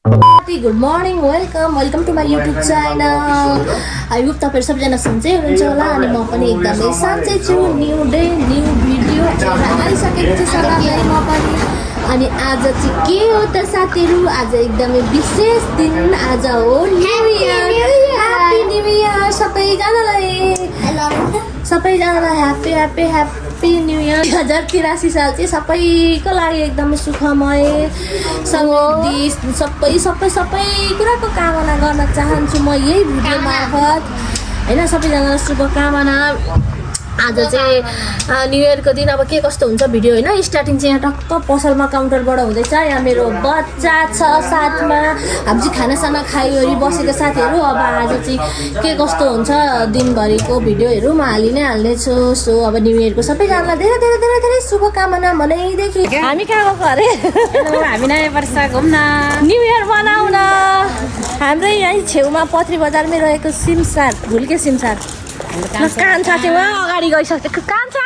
Good morning welcome to my YouTube channel. I hope तपाईँहरू सबैजना सन्चै हुनुहुन्छ होला अनि म पनि एकदमै सन्चै छु। न्यू डे न्यू भिडियो आइसकेको छु सबै म पनि। अनि आज चाहिँ के हो त साथीहरू, आज एकदमै विशेष दिन। आज हो new year. Happy new year सबैजनालाई happy happy happy new year. 2083 साल चाहिँ सबैको लागि एकदमै सुखमय समृद्धि सबै कुराको कामना गर्न चाहन्छु म यही भिडियो मार्फत होइन। सबैजनालाई शुभकामना। आज चाहिँ न्यू इयरको दिन अब के कस्तो हुन्छ भिडियो होइन। स्टार्टिङ चाहिँ यहाँ टक्क पसलमा काउन्टरबाट हुँदैछ। यहाँ मेरो बच्चा छ साथमा, अब चाहिँ खानासाना खाइवरी बसेको साथीहरू। अब आज चाहिँ के कस्तो हुन्छ दिनभरिको भिडियोहरू म हाल्नेछु। सो अब न्यू इयरको सबैजनालाई धेरै धेरै धेरै धेरै शुभकामना मनैदेखि। हामी कहाँ गएको अरे? हामी नयाँ वर्ष घुम्न न्यू इयर मनाउन हाम्रै यहीँ छेउमा पत्री बजारमै रहेको सिमसार, भुल्के सिमसार कान्छा चाहिँ उहाँ अगाडि गइसकेको। कान्छा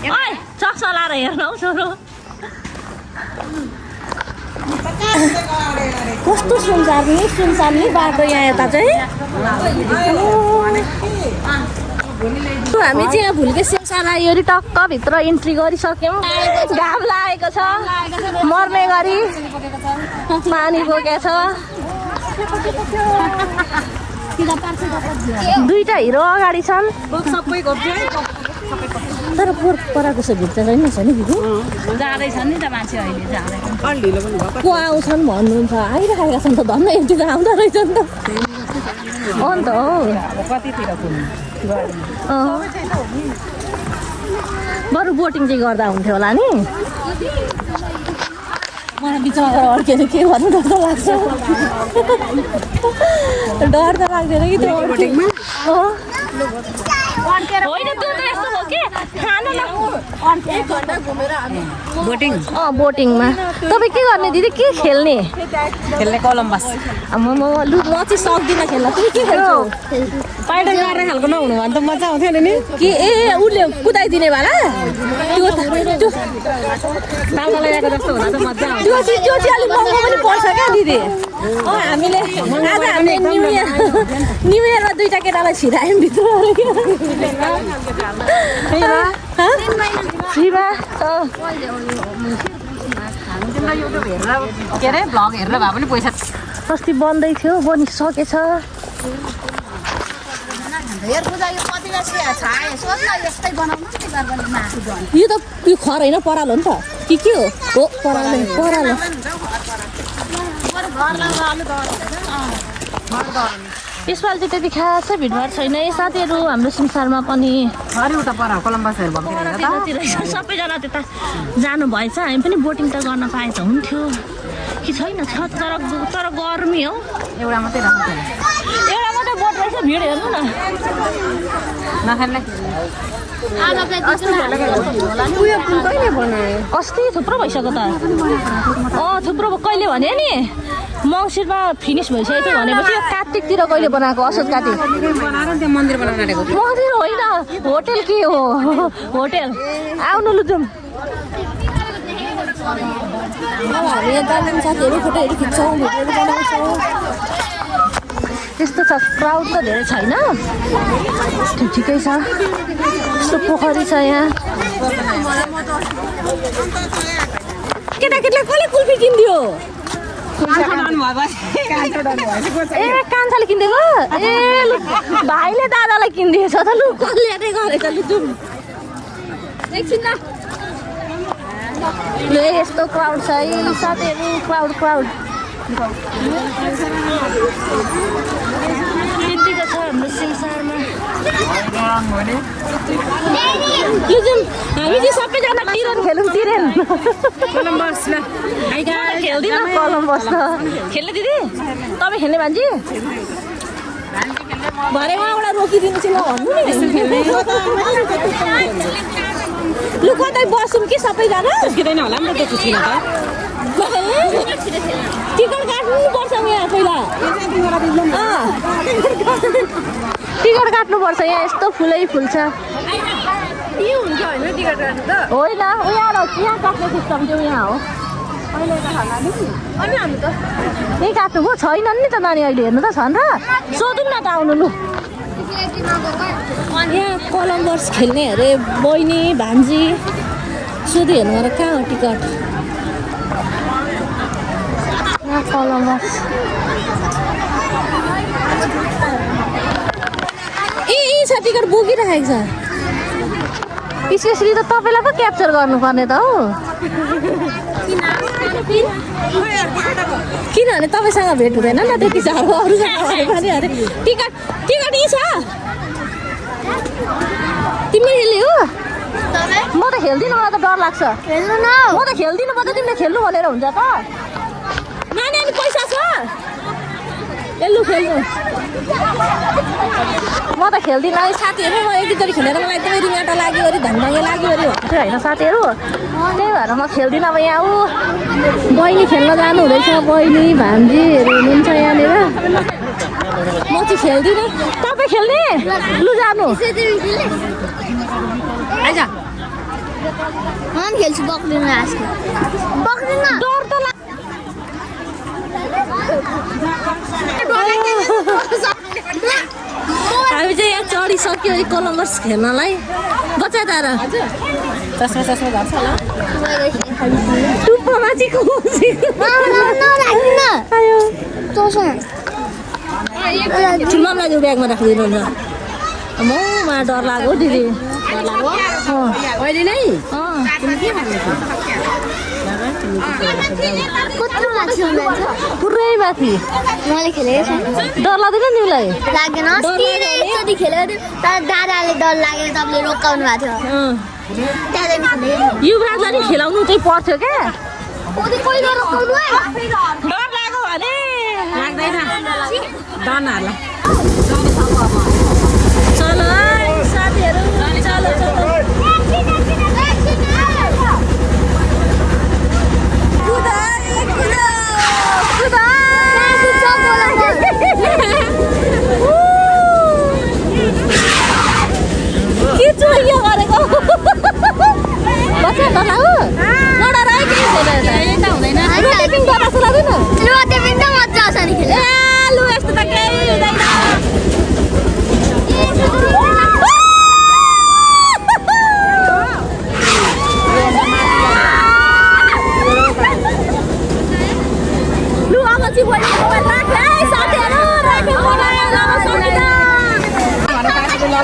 ओइ चक्सा लाएर हेर्न हौ छोरो, कस्तो सुनसार नि बाटो यहाँ यता चाहिँ। हामी चाहिँ यहाँ भुल्के सिमसार आयो टक्क भित्र इन्ट्री गरिसक्यौँ। घाम लागेको छ मर्ने गरी, पानी बोकेको छ। दुईटा हिरो अगाडि छन् तर पराको छ भित्र छैन छ नि दिदी। जाँदैछ नि त मान्छे अहिले को आउँछन् भन्नुहुन्छ, आइरहेका छन् त धन्न यति त आउँदो रहेछ नि त। अन्त हो कतितिर बरु बोटिङ चाहिँ गर्दा हुन्थ्यो होला नि। मलाई बिचमा गएर अड्केर के गर्नु डर त लाग्छ। डर त लाग्दैन कि त्यो बोटिङमा होइन। त्यो त यस्तो हो कि बोटिङ बोटिङमा तपाईँ के गर्ने दिदी, के खेल्ने? कोलम्बस। म चाहिँ सक्दिनँ खेल्न। तिमी के खेल्छौ? पाइडल मार्ने खालको नहुनु भने त मजा आउँथ्यो नि के ए उसले कुदाइदिने वाला त्यो बाबालाई आएको जस्तो हुँदा त मजा आउँछ। त्यो चाहिँ अलिक महँगो पनि पर्छ क्या दिदी। हामीले आज हामीले न्यू इयरमा दुईवटा केटालाई छिरायौँ भित्र फ्रीमा। के अरे भ्लग हेरेर भए पनि पैसा अस्ति बन्दै थियो बनिसकेछ। यो त यो खर होइन पराल हो नि त कि के हो? पराल। यसपालि चाहिँ त्यति खास भिडभाड छैन है साथीहरू हाम्रो संसारमा पनि। उता पर कोलम्बसहरू भएको सबैजना त्यता जानु भएछ। हामी पनि बोटिङ त गर्न पाए त हुन्थ्यो कि छैन छ तर गर्मी हो। एउटा मात्रै राख्नु एउटा मात्रै बोट रहेछ, भिड हेर्नु न। नखाने अस्ति थुप्रो भइसक्यो त। थुप्रो कहिले भने नि मङ्सिरमा फिनिस भइसकेको थियो भनेपछि यो कार्तिकतिर कहिले बनाएको? असोज कार्तिक मन्दिर बनाउन आँटेको। मन्दिर होइन होटेल के हो? होटेल आउनु लु जाउँ। अब हामी यता साथीहरू फोटोहरू खिच्छौँ, भिडियोहरू बनाउँछौँ। त्यस्तो छ, क्राउड त धेरै छैन, ठिकै छ। यस्तो पोखरी छ यहाँ। केटाकेटीलाई कसले कुल्फी किनिदियो? ए कान्छाले किनिदिएको? ए लु भाइले दादालाई किनिदिएछ त। लु कसले गरेछ? लु जाउँ एकछिन ल। ल यस्तो क्राउड छ है साथीहरू, क्राउड त्यतिको छ हाम्रो संसारमा। लु जाउँ हामी चाहिँ सबैजना तिरेन खेलौँ। तिरेन कोलम्बस ल खेल्दिनँ कोलम्बस त। खेल्ने दिदी तपाईँ खेल्ने मान्छे भरे उहाँबाट रोकिदिनु चाहिँ नभन्नु नि। लु कतै बसौँ कि सबैजना? किदैन होला नि त त्यो टिकट काट्नुपर्छ यहाँ पहिला। टिकट काट्नुपर्छ यहाँ। यस्तो फुलै फुल छ। हुन्छ होइन टिकट काट्नु त होइन यहाँ काट्ने सिस्टम त्यो यहाँ हो। यही काट्नुभयो छैनन् नि त नानी अहिले हेर्नु त छन् र सोधौँ न त आउनु लु यहाँ कोलम्बस खेल्ने अरे बहिनी भान्जी सोधि हेर्नु मलाई कहाँ हो टिकट यहाँ कोलम्बस ए छ टिकट बोकिराखेको छ स्पेसली त तपाईँलाई पो क्याप्चर गर्नुपर्ने त हो किनभने तपाईँसँग भेट हुँदैन न त्यति साह्रो अरूसँग भने अरे टिकट टिकट यी छ तिमीले खेल्ने हो म त खेल्दिनँ मलाई त डर लाग्छ खेल्नु न म त खेल्दिनँ म त तिमीले खेल्नु भनेर हुन्छ त नानी अनि पैसा छ लु खेल्नु म त खेल्दिनँ साथीहरू म एकचोटि खेलेर मलाई एकदमै रिङ्गाटा लाग्यो अरे धनभागे लाग्यो अरे भनेको थियो होइन साथीहरू त्यही भएर म खेल्दिनँ अब यहाँ ऊ बहिनी खेल्न जानु हुँदैछ बहिनी भान्जीहरू हुनुहुन्छ यहाँनिर म चाहिँ खेल्दिनँ तपाईँ खेल्ने लु जानु आइज म पनि खेल्छु बक्रिन बक्रिन डर त हामी चाहिँ यहाँ चढिसक्यो अरे कोलम्बस खेल्नलाई बच्चा तार चस्मा चस्मा झर्छ होला टुप्पोमा चाहिँ ठुलोमा जो ब्यागमा राखिदिनु हुन्छ म डर लाग्यो दिदी अहिले नै पुरै माथि मैले खेलेको छैन डर लाग्दैन नि उसलाई लागेन एकचोटि खेलेको थियो तर दादाले डर लागेर तपाईँले रोकाउनु भएको थियो युवराजलाई नि खेलाउनु चाहिँ पर्थ्यो क्या पहिला रोकाउनु डर लाग्यो भने लाग्दैन डरनाहरूलाई चलो साथीहरू चलो चलो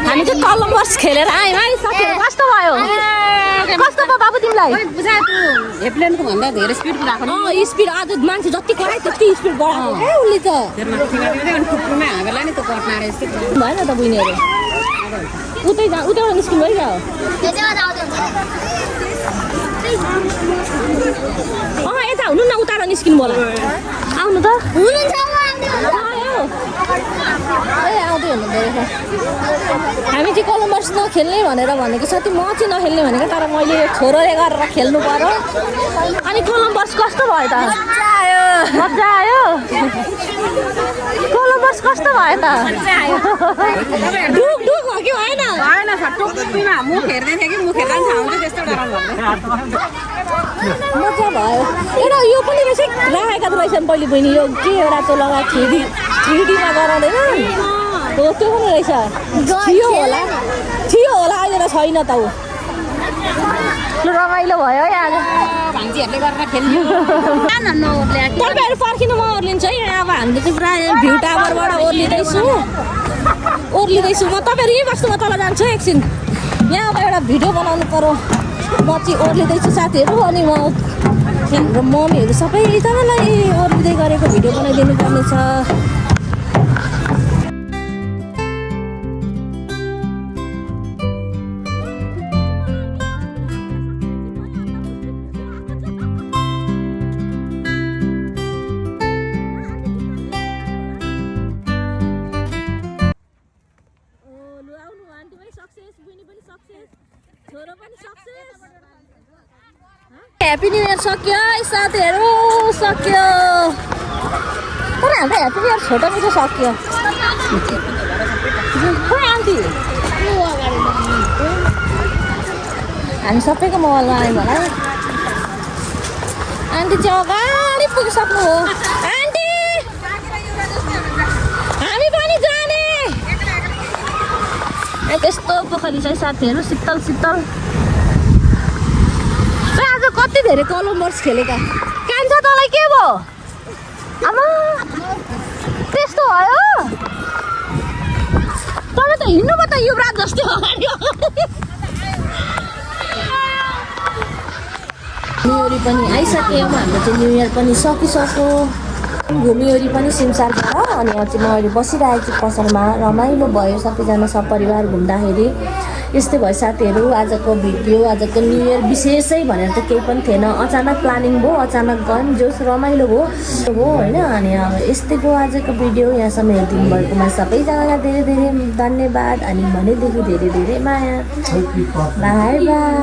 हामी चाहिँ कोलम्बस खेलेर आयौँ है साथीहरू कस्तो भयो कस्तो भयो बाबु तिमीलाई एयरप्लेनको भन्दा धेरै स्पिड कुदाएको स्पिड आज मान्छे जति करायो त्यति स्पिड बढाएको क्या उसले त टुप्पोमै हाँगेलाई नि त कट्ना रहेछ भएन त बहिनीहरू उतैबाट निस्किनु भयो क्या यता हुनु न उता निस्किनु होला आउनु त आउँदै हुनुहुँदो रहेछ हामी चाहिँ कोलम्बस नखेल्ने भनेर भनेको साथी म चाहिँ नखेल्ने भनेको तर मैले छोरोले गरेर खेल्नु पर्यो अनि कोलम्बस कस्तो भयो त मजा आयो कोलम्बस कस्तो भयो त डुक डुक हो कि भएन टुप्पोमा मुख हेर्दै थियो कि मुख हेर्दा थाहा त्यस्तो डराउनु मजा भयो एउटा यो पनि रहेछ राखेका त रहेछन् पहिले बहिनी यो के एउटा त्यो लगा 3Dमा गराउँदैन हो त्यो पनि रहेछ थियो होला अहिले त छैन त ऊ रमाइलो भयो है आज भान्जीहरूले गरेर खेल्नु तपाईँहरू पर्खिनु म ओर्लिन्छु है अब हामीले चाहिँ पुरा भ्यू टावरबाट ओर्लिँदैछु म तपाईँहरू यही बस्नुमा तल जान्छु एकछिन यहाँ अब एउटा भिडियो बनाउनु पर्यो म चाहिँ ओर्लिँदैछु साथीहरू अनि म हाम्रो मम्मीहरू सबैजनालाई ओर्लिँदै गरेको भिडियो बनाइदिनु पर्ने छ ह्याप्पी न्यू इयर सक्यो है साथीहरू सक्यो तर हाम्रो ह्याप्पी न्यू इयर छोटो मिठो सक्यो आन्टी हामी सबैको मोबाइलमा आयौँ होला आन्टी चाहिँ अगाडि पुगिसक्नु हो आन्टी हामी पनि जाने त्यस्तो पोखरी छ साथीहरू शीतल शीतल आज कति धेरै कलम्बर्स खेलेका कान्छ तँलाई के भयो आमा त्यस्तो भयो तँलाई त हिँड्नु पो त युवराज जस्तै अगाडि न्यु इयर पनि आइसक्यो हाम्रो चाहिँ न्यु इयर पनि सकिसक्यो घुमिवरी पनि सिमसार भयो अनि चाहिँ म अहिले बसिरहेको छु पसलमा रमाइलो भयो सबैजना सपरिवार घुम्दाखेरि यस्तै भयो साथीहरू आजको भिडियो आजको न्यु इयर विशेषै भनेर त केही पनि थिएन अचानक प्लानिङ भयो अचानक गयौँ जोस रमाइलो भयो होइन अनि अब यस्तै भयो आजको भिडियो यहाँसम्म हेरिदिनु भएकोमा सबैजनालाई धेरै धेरै धन्यवाद अनि भनेदेखि धेरै धेरै माया बाई बाई